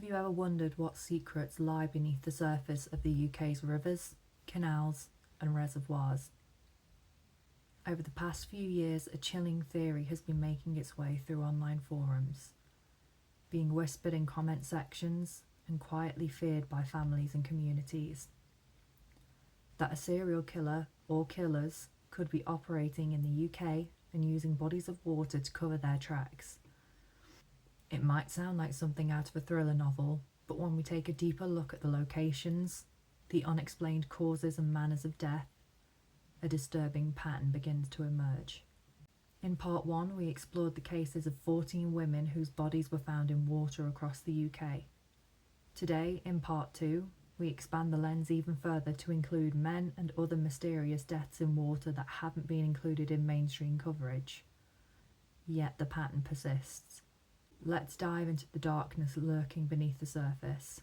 you ever wondered what secrets lie beneath the surface of the UK's rivers, canals, and reservoirs? Over the past few years, a chilling theory has been making its way through online forums, being whispered in comment sections and quietly feared by families and communities. That a serial killer or killers could be operating in the UK and using bodies of water to cover their tracks. It might sound like something out of a thriller novel, but when we take a deeper look at the locations, the unexplained causes and manners of death, a disturbing pattern begins to emerge. In part 1, we explored the cases of 14 women whose bodies were found in water across the UK. Today, in part 2, we expand the lens even further to include men and other mysterious deaths in water that haven't been included in mainstream coverage. Yet the pattern persists. Let's dive into the darkness lurking beneath the surface.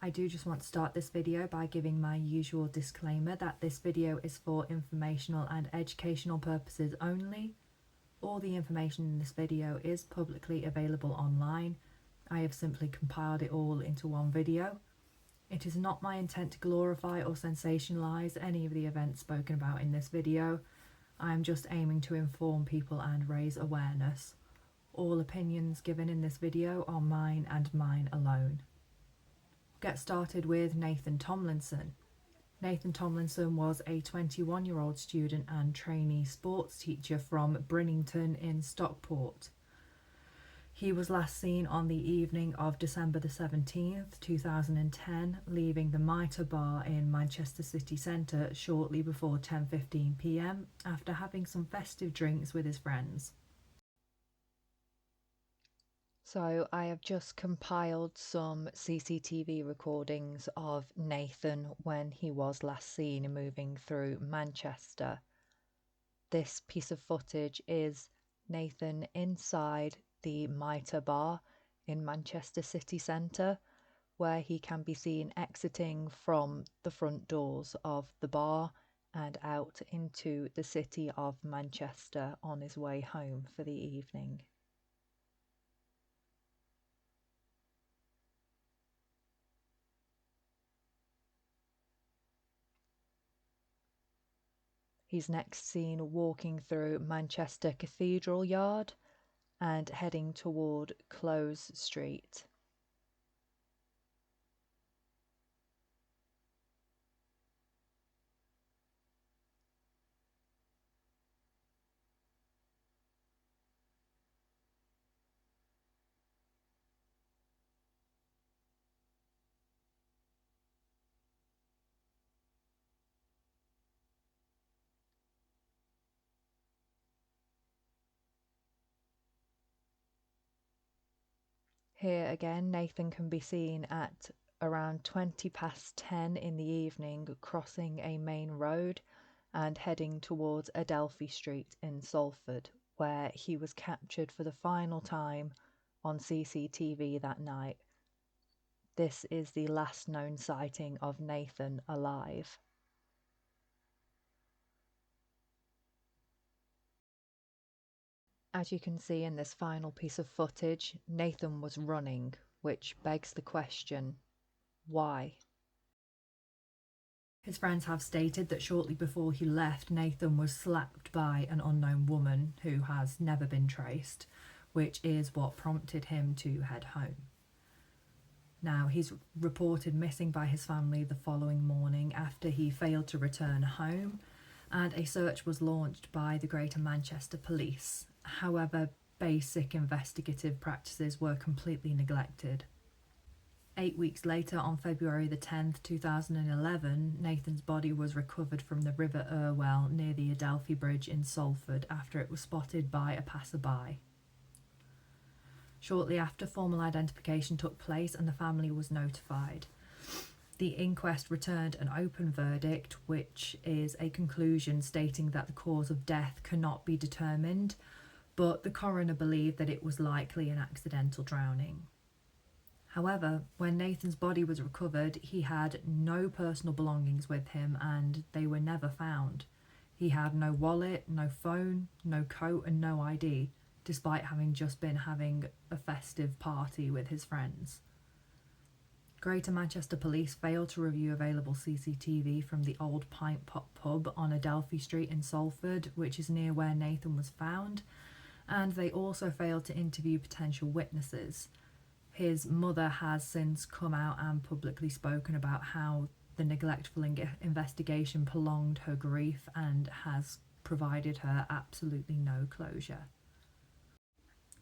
I do just want to start this video by giving my usual disclaimer that this video is for informational and educational purposes only. All the information in this video is publicly available online. I have simply compiled it all into one video. It is not my intent to glorify or sensationalise any of the events spoken about in this video. I am just aiming to inform people and raise awareness. All opinions given in this video are mine and mine alone. Get started with Nathan Tomlinson. Nathan Tomlinson was a 21-year-old student and trainee sports teacher from Brinnington in Stockport. He was last seen on the evening of December the 17th, 2010, leaving the Mitre Bar in Manchester city centre shortly before 10:15 p.m. after having some festive drinks with his friends. So I have just compiled some CCTV recordings of Nathan when he was last seen moving through Manchester. This piece of footage is Nathan inside the Mitre Bar in Manchester city centre, where he can be seen exiting from the front doors of the bar and out into the city of Manchester on his way home for the evening. He's next seen walking through Manchester Cathedral Yard and heading toward Clwyd Street. Here again, Nathan can be seen at around 10:20 in the evening, crossing a main road and heading towards Adelphi Street in Salford, where he was captured for the final time on CCTV that night. This is the last known sighting of Nathan alive. As you can see in this final piece of footage, Nathan was running, which begs the question, why? His friends have stated that shortly before he left, Nathan was slapped by an unknown woman who has never been traced, which is what prompted him to head home. Now, he's reported missing by his family the following morning after he failed to return home, and a search was launched by the Greater Manchester Police. However, basic investigative practices were completely neglected. 8 weeks later, on February the 10th, 2011, Nathan's body was recovered from the River Irwell near the Adelphi Bridge in Salford after it was spotted by a passerby. Shortly after, formal identification took place and the family was notified. The inquest returned an open verdict, which is a conclusion stating that the cause of death cannot be determined, but the coroner believed that it was likely an accidental drowning. However, when Nathan's body was recovered, he had no personal belongings with him and they were never found. He had no wallet, no phone, no coat, and no ID, despite having just been having a festive party with his friends. Greater Manchester Police failed to review available CCTV from the old Pint Pot pub on Adelphi Street in Salford, which is near where Nathan was found, and they also failed to interview potential witnesses. His mother has since come out and publicly spoken about how the neglectful investigation prolonged her grief and has provided her absolutely no closure.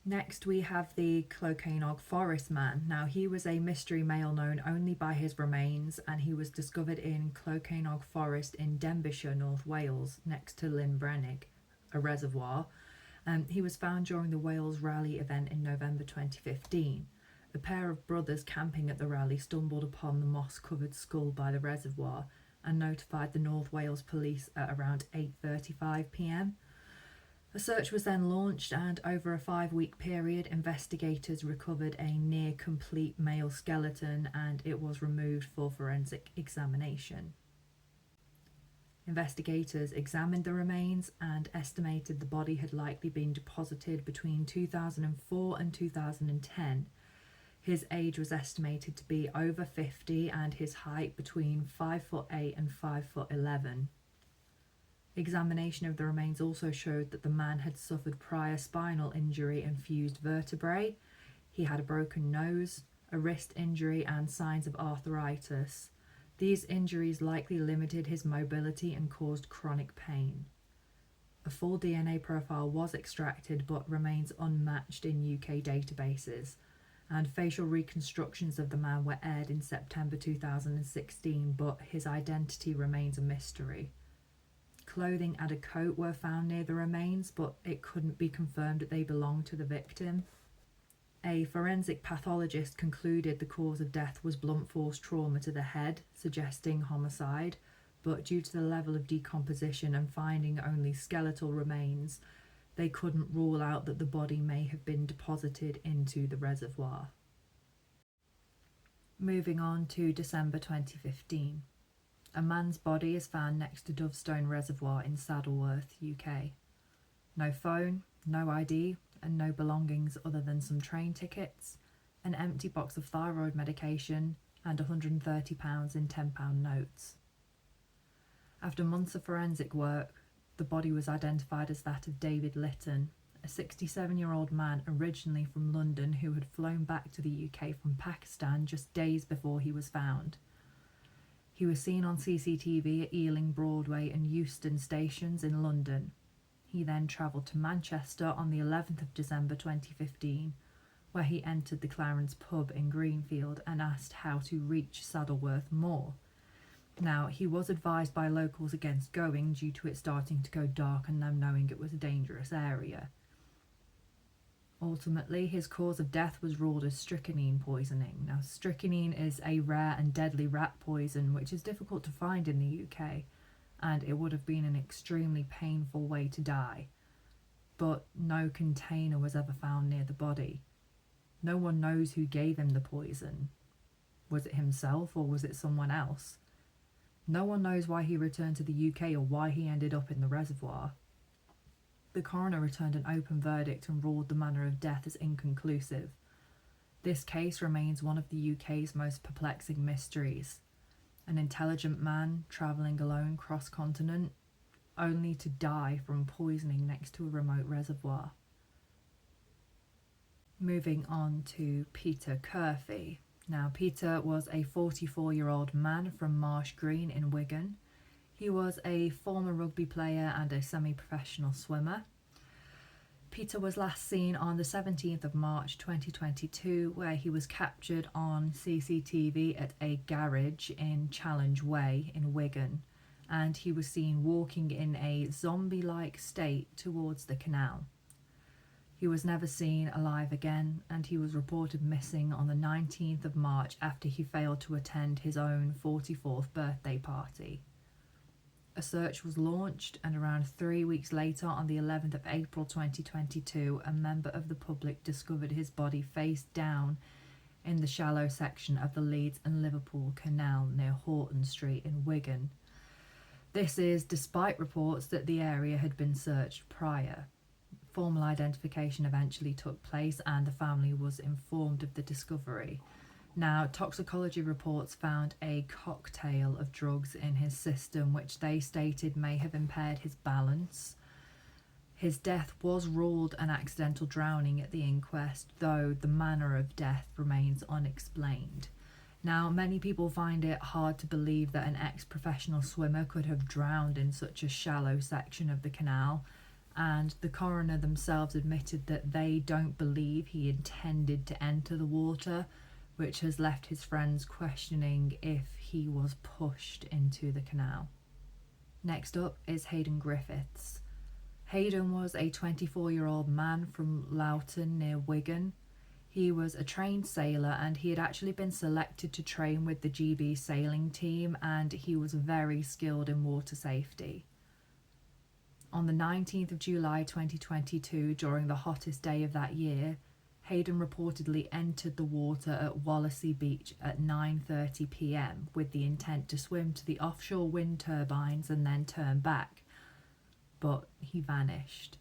Next, we have the Cloanog Forest Man. Now, he was a mystery male known only by his remains, and he was discovered in Cloanog Forest in Denbighshire, North Wales, next to Llynbrennig, a reservoir. He was found during the Wales Rally event in November 2015. A pair of brothers camping at the rally stumbled upon the moss-covered skull by the reservoir and notified the North Wales Police at around 8:35 p.m. A search was then launched, and over a 5-week period, investigators recovered a near-complete male skeleton and it was removed for forensic examination. Investigators examined the remains and estimated the body had likely been deposited between 2004 and 2010. His age was estimated to be over 50 and his height between 5'8" and 5'11". Examination of the remains also showed that the man had suffered prior spinal injury and fused vertebrae. He had a broken nose, a wrist injury, and signs of arthritis. These injuries likely limited his mobility and caused chronic pain. A full DNA profile was extracted but remains unmatched in UK databases, and facial reconstructions of the man were aired in September 2016, but his identity remains a mystery. Clothing and a coat were found near the remains, but it couldn't be confirmed that they belonged to the victim. A forensic pathologist concluded the cause of death was blunt force trauma to the head, suggesting homicide, but due to the level of decomposition and finding only skeletal remains, they couldn't rule out that the body may have been deposited into the reservoir. Moving on to December 2015. A man's body is found next to Dovestone Reservoir in Saddleworth, UK. No phone, no ID, and no belongings other than some train tickets, an empty box of thyroid medication, and £130 in £10 notes. After months of forensic work, the body was identified as that of David Litton, a 67-year-old man originally from London who had flown back to the UK from Pakistan just days before he was found. He was seen on CCTV at Ealing Broadway and Euston stations in London. He then travelled to Manchester on the 11th of December 2015, where he entered the Clarence pub in Greenfield and asked how to reach Saddleworth Moor. Now, he was advised by locals against going due to it starting to go dark and them knowing it was a dangerous area. Ultimately, his cause of death was ruled as strychnine poisoning. Now, strychnine is a rare and deadly rat poison which is difficult to find in the UK, and it would have been an extremely painful way to die. But no container was ever found near the body. No one knows who gave him the poison. Was it himself or was it someone else? No one knows why he returned to the UK or why he ended up in the reservoir. The coroner returned an open verdict and ruled the manner of death as inconclusive. This case remains one of the UK's most perplexing mysteries. An intelligent man travelling alone cross-continent, only to die from poisoning next to a remote reservoir. Moving on to Peter Curfey. Now, Peter was a 44-year-old man from Marsh Green in Wigan. He was a former rugby player and a semi-professional swimmer. Peter was last seen on the 17th of March 2022, where he was captured on CCTV at a garage in Challenge Way in Wigan, and he was seen walking in a zombie-like state towards the canal. He was never seen alive again, and he was reported missing on the 19th of March after he failed to attend his own 44th birthday party. A search was launched, and around 3 weeks later, on the 11th of April 2022, a member of the public discovered his body face down in the shallow section of the Leeds and Liverpool Canal near Horton Street in Wigan. This is despite reports that the area had been searched prior. Formal identification eventually took place and the family was informed of the discovery. Now, toxicology reports found a cocktail of drugs in his system which they stated may have impaired his balance. His death was ruled an accidental drowning at the inquest, though the manner of death remains unexplained. Now, many people find it hard to believe that an ex-professional swimmer could have drowned in such a shallow section of the canal, and the coroner themselves admitted that they don't believe he intended to enter the water, which has left his friends questioning if he was pushed into the canal. Next up is Hayden Griffiths. Hayden was a 24-year-old man from Loughton near Wigan. He was a trained sailor and he had actually been selected to train with the GB sailing team, and he was very skilled in water safety. On the 19th of July 2022, during the hottest day of that year, Hayden reportedly entered the water at Wallasey Beach at 9:30 p.m. with the intent to swim to the offshore wind turbines and then turn back, but he vanished.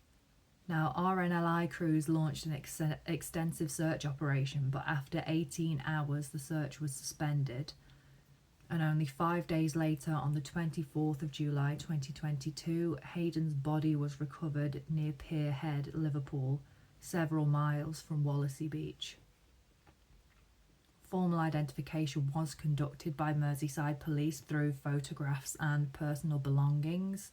Now, RNLI crews launched an extensive search operation, but after 18 hours the search was suspended. And only 5 days later, on the 24th of July 2022, Hayden's body was recovered near Pier Head, Liverpool, several miles from Wallasey Beach. Formal identification was conducted by Merseyside police through photographs and personal belongings.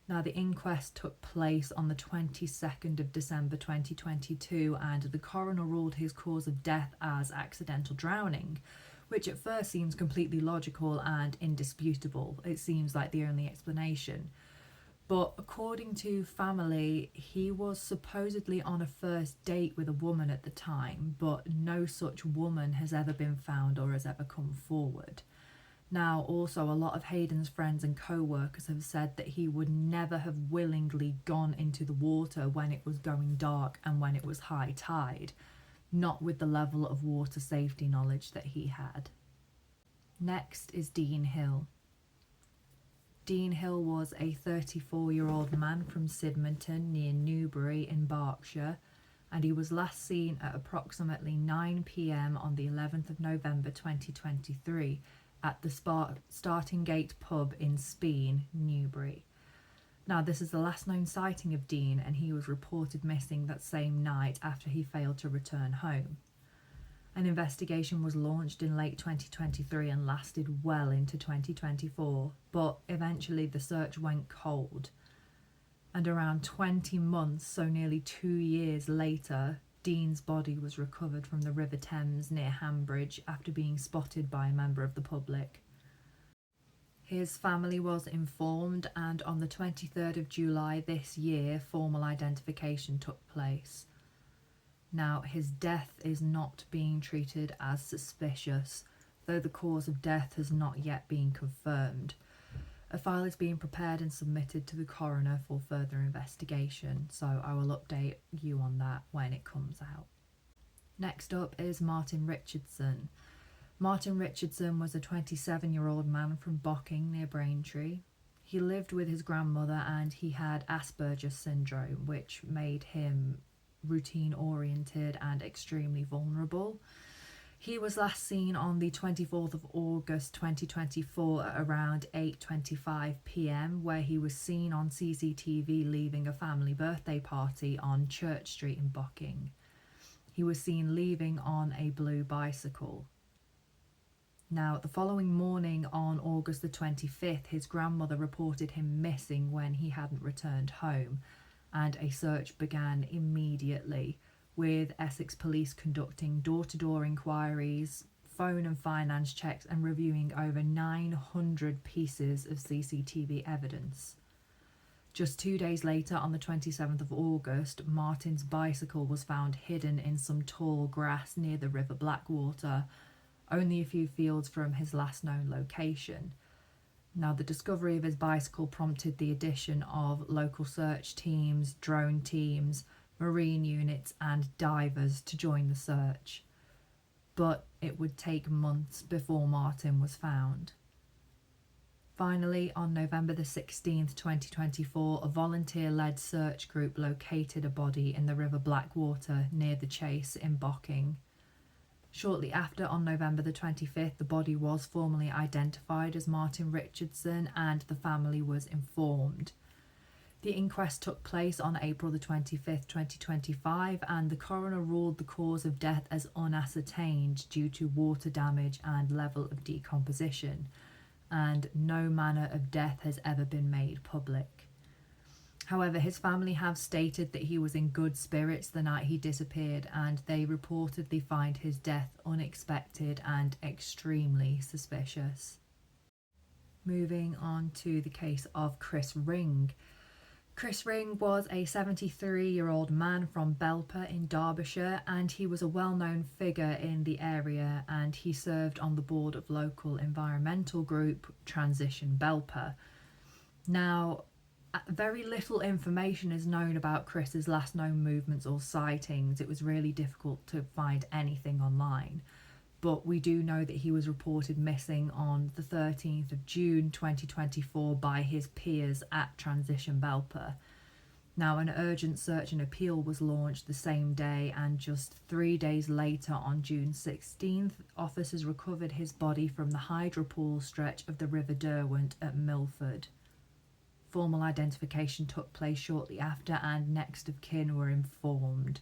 Now, the inquest took place on the 22nd of December 2022, and the coroner ruled his cause of death as accidental drowning, which at first seems completely logical and indisputable. It seems like the only explanation. But according to family, he was supposedly on a first date with a woman at the time, but no such woman has ever been found or has ever come forward. Now, also, a lot of Hayden's friends and co-workers have said that he would never have willingly gone into the water when it was going dark and when it was high tide, not with the level of water safety knowledge that he had. Next is Dean Hill. Dean Hill was a 34-year-old man from Sidmonton near Newbury in Berkshire, and he was last seen at approximately 9 p.m. on the 11th of November 2023 at the Starting Gate pub in Speen, Newbury. Now, this is the last known sighting of Dean, and he was reported missing that same night after he failed to return home. An investigation was launched in late 2023 and lasted well into 2024, but eventually the search went cold. And around 20 months, so nearly 2 years later, Dean's body was recovered from the River Thames near Hambridge after being spotted by a member of the public. His family was informed, and on the 23rd of July this year, formal identification took place. Now, his death is not being treated as suspicious, though the cause of death has not yet been confirmed. A file is being prepared and submitted to the coroner for further investigation, so I will update you on that when it comes out. Next up is Martin Richardson. Martin Richardson was a 27-year-old man from Bocking near Braintree. He lived with his grandmother and he had Asperger's syndrome, which made him routine-oriented and extremely vulnerable. He was last seen on the 24th of August 2024 at around 8:25 p.m, where he was seen on CCTV leaving a family birthday party on Church Street in Bocking. He was seen leaving on a blue bicycle. Now, the following morning on August the 25th, his grandmother reported him missing when he hadn't returned home, and a search began immediately, with Essex police conducting door-to-door inquiries, phone and finance checks, and reviewing over 900 pieces of CCTV evidence. Just 2 days later, on the 27th of August, Martin's bicycle was found hidden in some tall grass near the River Blackwater, only a few fields from his last known location. Now, the discovery of his bicycle prompted the addition of local search teams, drone teams, marine units and divers to join the search. but it would take months before Martin was found. Finally, on November the 16th, 2024, a volunteer-led search group located a body in the River Blackwater near the Chase in Bocking. Shortly after, on November the 25th, the body was formally identified as Martin Richardson and the family was informed. The inquest took place on April the 25th, 2025, and the coroner ruled the cause of death as unascertained due to water damage and level of decomposition, and no manner of death has ever been made public. However, his family have stated that he was in good spirits the night he disappeared, and they reportedly find his death unexpected and extremely suspicious. Moving on to the case of Chris Ring. Chris Ring was a 73-year-old man from Belper in Derbyshire, and he was a well-known figure in the area, and he served on the board of local environmental group Transition Belper. Now, very little information is known about Chris's last known movements or sightings. It was really difficult to find anything online. But we do know that he was reported missing on the 13th of June 2024 by his peers at Transition Belper. Now, an urgent search and appeal was launched the same day, and just 3 days later, on June 16th, officers recovered his body from the hydropool stretch of the River Derwent at Milford. Formal identification took place shortly after, and next of kin were informed.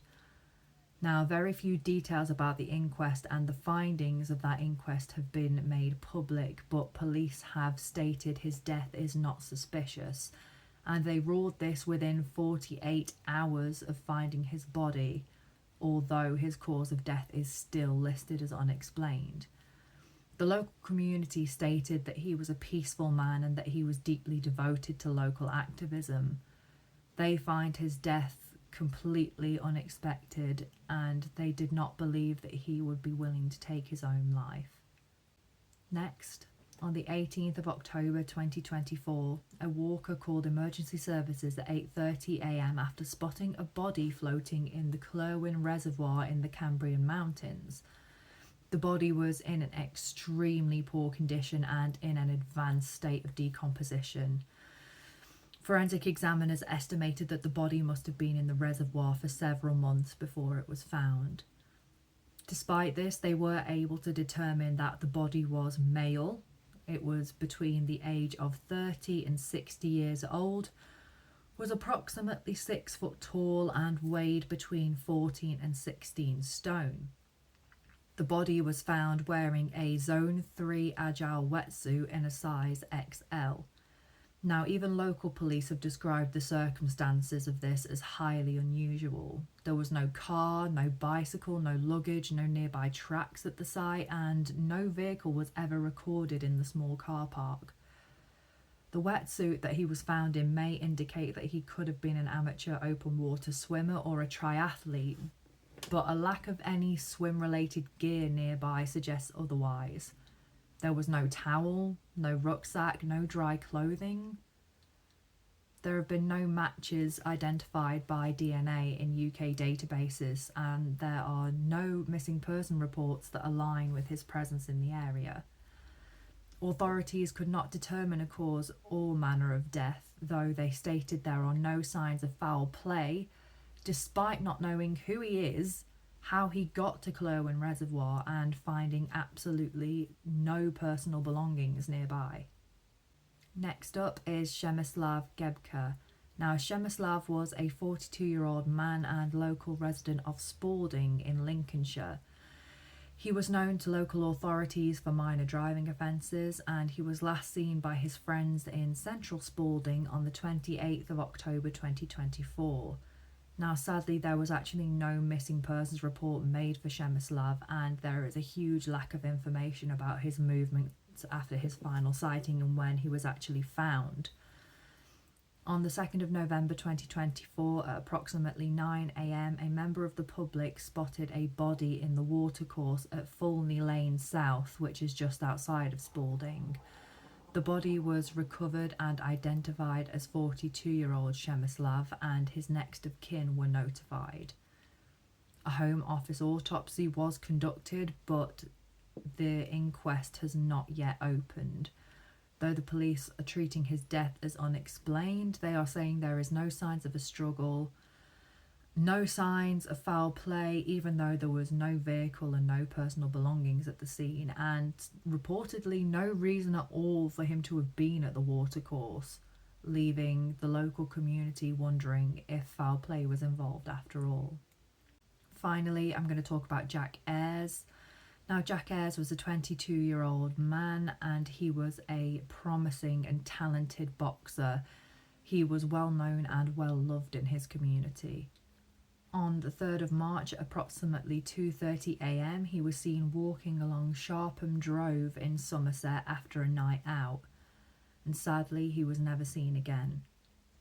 Now, very few details about the inquest and the findings of that inquest have been made public, but police have stated his death is not suspicious, and they ruled this within 48 hours of finding his body, although his cause of death is still listed as unexplained. The local community stated that he was a peaceful man and that he was deeply devoted to local activism. They find his death completely unexpected, and they did not believe that he would be willing to take his own life. Next, on the 18th of October 2024, a walker called emergency services at 8:30 a.m. after spotting a body floating in the Clwyd reservoir in the Cambrian Mountains. The body was in an extremely poor condition and in an advanced state of decomposition. Forensic examiners estimated that the body must have been in the reservoir for several months before it was found. Despite this, they were able to determine that the body was male. It was between the age of 30 and 60 years old, was approximately 6 foot tall, and weighed between 14 and 16 stone. The body was found wearing a Zone 3 Agile wetsuit in a size XL. Now, even local police have described the circumstances of this as highly unusual. There was no car, no bicycle, no luggage, no nearby tracks at the site, and no vehicle was ever recorded in the small car park. The wetsuit that he was found in may indicate that he could have been an amateur open water swimmer or a triathlete, but a lack of any swim-related gear nearby suggests otherwise. There was no towel, no rucksack, no dry clothing. There have been no matches identified by DNA in UK databases, and there are no missing person reports that align with his presence in the area. Authorities could not determine a cause or manner of death, though they stated there are no signs of foul play, despite not knowing who he is, how he got to Clwyd Reservoir, and finding absolutely no personal belongings nearby. Next up is Shemislav Gebka. Now, Shemislav was a 42-year-old man and local resident of Spalding in Lincolnshire. He was known to local authorities for minor driving offences, and he was last seen by his friends in central Spalding on the 28th of October 2024. Now, sadly, there was actually no missing persons report made for Shemislav, and there is a huge lack of information about his movements after his final sighting and when he was actually found. On the 2nd of November 2024, at approximately 9 a.m, a member of the public spotted a body in the watercourse at Fulney Lane South, which is just outside of Spalding. The body was recovered and identified as 42-year-old Shemislav, and his next of kin were notified. A Home Office autopsy was conducted, but the inquest has not yet opened. Though the police are treating his death as unexplained, they are saying there is no signs of a struggle, no signs of foul play, even though there was no vehicle and no personal belongings at the scene, and reportedly no reason at all for him to have been at the watercourse, leaving the local community wondering if foul play was involved after all. Finally, I'm going to talk about Jack Ayres. Now, Jack Ayres was a 22-year-old man, and he was a promising and talented boxer. He was well known and well loved in his community. On the 3rd of March at approximately 2:30 a.m, he was seen walking along Sharpham Drove in Somerset after a night out, and sadly he was never seen again.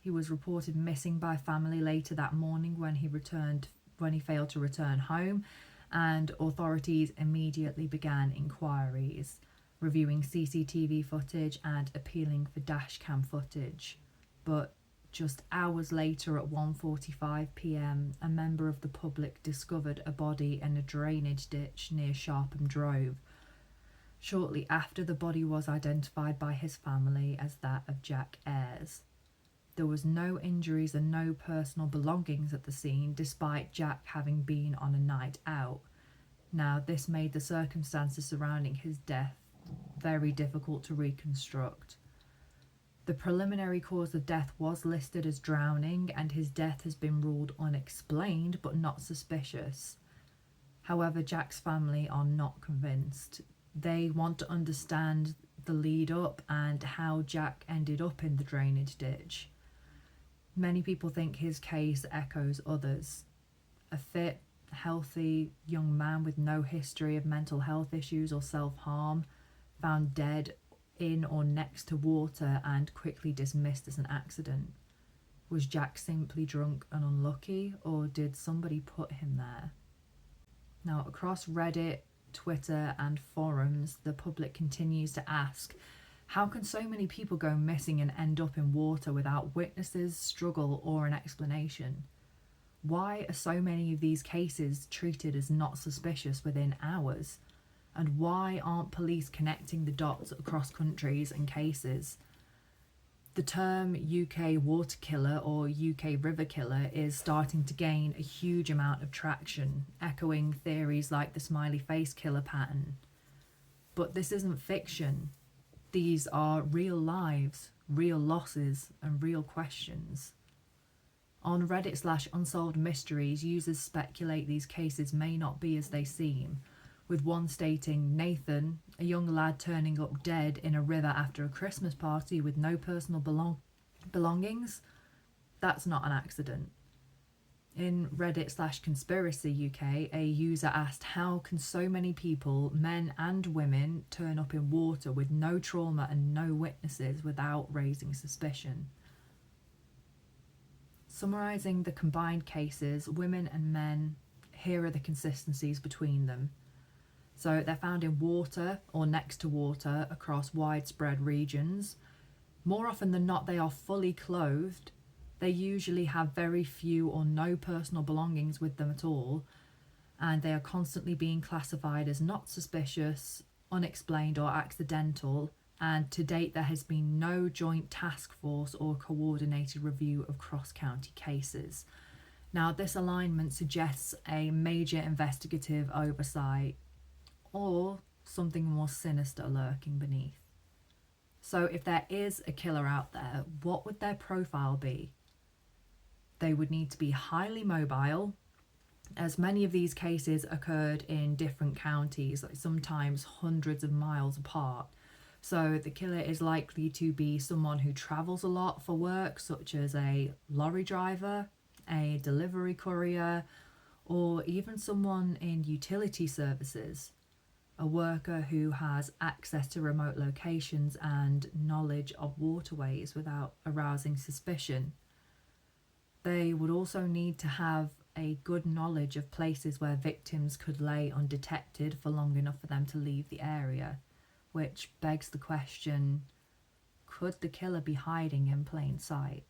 He was reported missing by family later that morning when he failed to return home, and authorities immediately began inquiries, reviewing CCTV footage and appealing for dashcam footage. But just hours later at 1:45 p.m, a member of the public discovered a body in a drainage ditch near Sharpham Drove. Shortly after, the body was identified by his family as that of Jack Ayres. There was no injuries and no personal belongings at the scene, despite Jack having been on a night out. Now, this made the circumstances surrounding his death very difficult to reconstruct. The preliminary cause of death was listed as drowning, and his death has been ruled unexplained but not suspicious. However, Jack's family are not convinced. They want to understand the lead up and how Jack ended up in the drainage ditch. Many people think his case echoes others. A fit, healthy young man with no history of mental health issues or self-harm, found dead in or next to water and quickly dismissed as an accident. Was Jack simply drunk and unlucky, or did somebody put him there? Now, across Reddit, Twitter and forums, the public continues to ask, how can so many people go missing and end up in water without witnesses, struggle or an explanation? Why are so many of these cases treated as not suspicious within hours? And why aren't police connecting the dots across countries and cases? The term UK water killer or UK river killer is starting to gain a huge amount of traction, echoing theories like the smiley face killer pattern. But this isn't fiction. These are real lives, real losses, and real questions. On Reddit/Unsolved Mysteries, users speculate these cases may not be as they seem, with one stating Nathan, a young lad turning up dead in a river after a Christmas party with no personal belongings. That's not an accident. In Reddit/Conspiracy UK, a user asked, how can so many people, men and women, turn up in water with no trauma and no witnesses without raising suspicion? Summarising the combined cases, women and men, here are the consistencies between them. So they're found in water or next to water across widespread regions. More often than not, they are fully clothed. They usually have very few or no personal belongings with them at all, and they are constantly being classified as not suspicious, unexplained or accidental, and to date there has been no joint task force or coordinated review of cross-county cases. Now, this alignment suggests a major investigative oversight or something more sinister lurking beneath. So if there is a killer out there, what would their profile be? They would need to be highly mobile, as many of these cases occurred in different counties, like sometimes hundreds of miles apart. So the killer is likely to be someone who travels a lot for work, such as a lorry driver, a delivery courier, or even someone in utility services, a worker who has access to remote locations and knowledge of waterways without arousing suspicion. They would also need to have a good knowledge of places where victims could lay undetected for long enough for them to leave the area, which begs the question, could the killer be hiding in plain sight?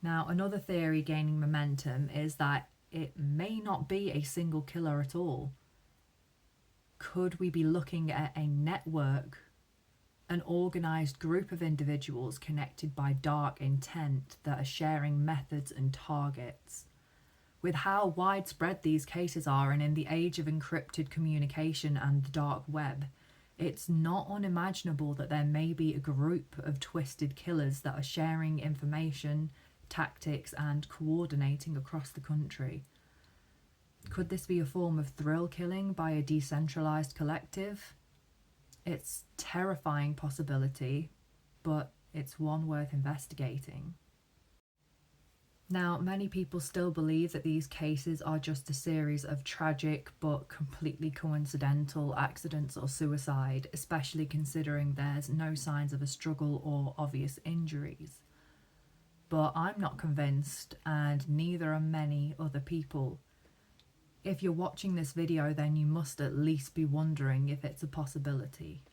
Now, another theory gaining momentum is that it may not be a single killer at all. Could we be looking at a network, an organised group of individuals connected by dark intent that are sharing methods and targets? With how widespread these cases are, and in the age of encrypted communication and the dark web, it's not unimaginable that there may be a group of twisted killers that are sharing information, tactics, and coordinating across the country. Could this be a form of thrill killing by a decentralised collective? It's a terrifying possibility, but it's one worth investigating. Now, many people still believe that these cases are just a series of tragic but completely coincidental accidents or suicide, especially considering there's no signs of a struggle or obvious injuries. But I'm not convinced, and neither are many other people. If you're watching this video, then you must at least be wondering if it's a possibility.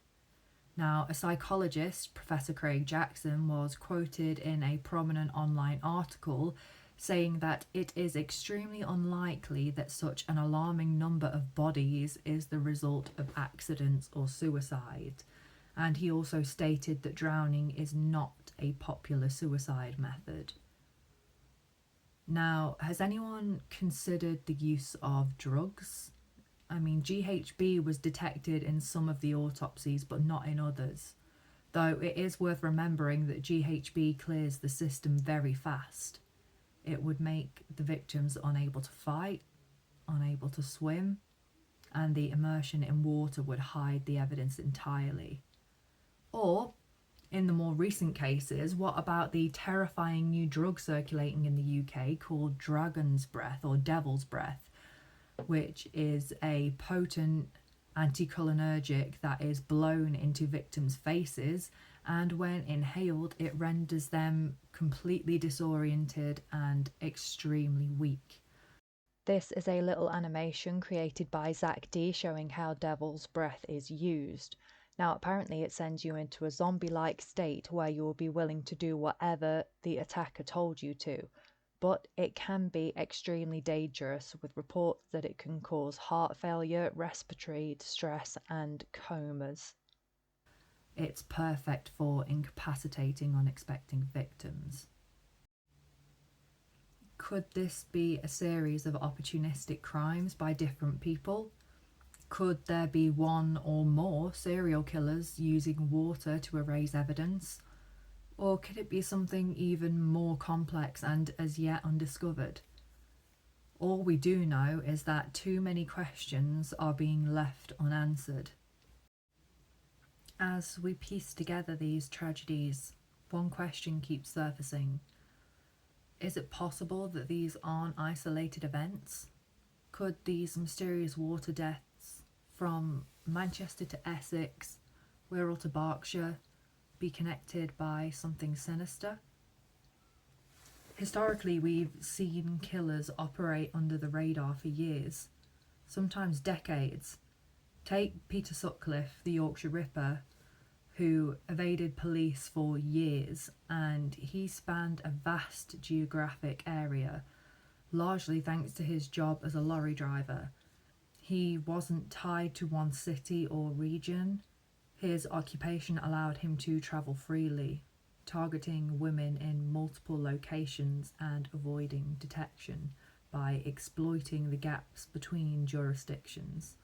Now, a psychologist, Professor Craig Jackson, was quoted in a prominent online article saying that it is extremely unlikely that such an alarming number of bodies is the result of accidents or suicide. And he also stated that drowning is not a popular suicide method. Now, has anyone considered the use of drugs? I mean, GHB was detected in some of the autopsies, but not in others. Though it is worth remembering that GHB clears the system very fast. It would make the victims unable to fight, unable to swim, and the immersion in water would hide the evidence entirely. Or, in the more recent cases, what about the terrifying new drug circulating in the UK called dragon's breath or devil's breath, which is a potent anticholinergic that is blown into victims' faces, and when inhaled it renders them completely disoriented and extremely weak. This is a little animation created by Zach D showing how devil's breath is used. Now, apparently it sends you into a zombie-like state where you will be willing to do whatever the attacker told you to, but it can be extremely dangerous, with reports that it can cause heart failure, respiratory distress, and comas. It's perfect for incapacitating unexpected victims. Could this be a series of opportunistic crimes by different people? Could there be one or more serial killers using water to erase evidence? Or could it be something even more complex and as yet undiscovered? All we do know is that too many questions are being left unanswered. As we piece together these tragedies, one question keeps surfacing. Is it possible that these aren't isolated events? Could these mysterious water deaths from Manchester to Essex, Wirral to Berkshire, be connected by something sinister? Historically, we've seen killers operate under the radar for years, sometimes decades. Take Peter Sutcliffe, the Yorkshire Ripper, who evaded police for years, and he spanned a vast geographic area, largely thanks to his job as a lorry driver. He wasn't tied to one city or region. His occupation allowed him to travel freely, targeting women in multiple locations and avoiding detection by exploiting the gaps between jurisdictions.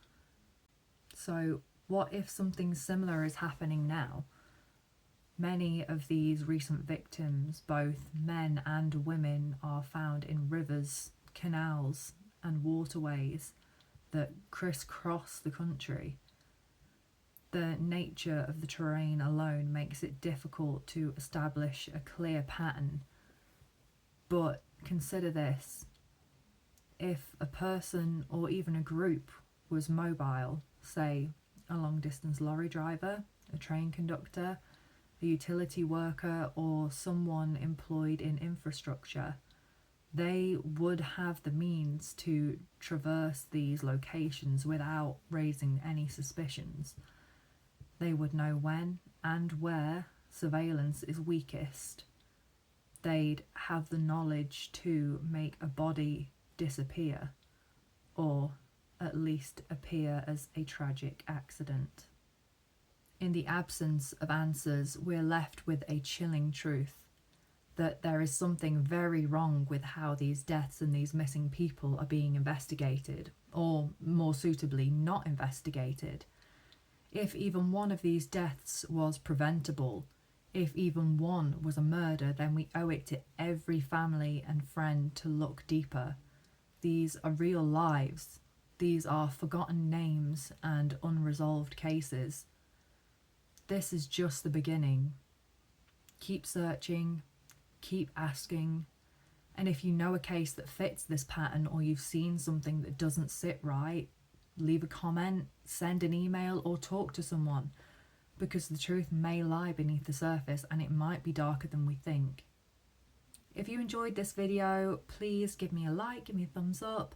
So, what if something similar is happening now? Many of these recent victims, both men and women, are found in rivers, canals, and waterways that crisscross the country. The nature of the terrain alone makes it difficult to establish a clear pattern. But consider this: if a person or even a group was mobile, say a long-distance lorry driver, a train conductor, a utility worker, or someone employed in infrastructure, they would have the means to traverse these locations without raising any suspicions. They would know when and where surveillance is weakest. They'd have the knowledge to make a body disappear, or at least appear as a tragic accident. In the absence of answers, we're left with a chilling truth that there is something very wrong with how these deaths and these missing people are being investigated, or more suitably, not investigated. If even one of these deaths was preventable, if even one was a murder, then we owe it to every family and friend to look deeper. These are real lives. These are forgotten names and unresolved cases. This is just the beginning. Keep searching, keep asking, and if you know a case that fits this pattern, or you've seen something that doesn't sit right, leave a comment, send an email, or talk to someone, because the truth may lie beneath the surface and it might be darker than we think. If you enjoyed this video, please give me a like, give me a thumbs up,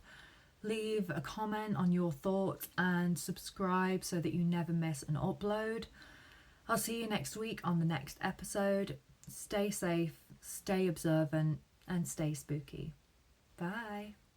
leave a comment on your thoughts, and subscribe so that you never miss an upload. I'll see you next week on the next episode. Stay safe, stay observant, and stay spooky. Bye.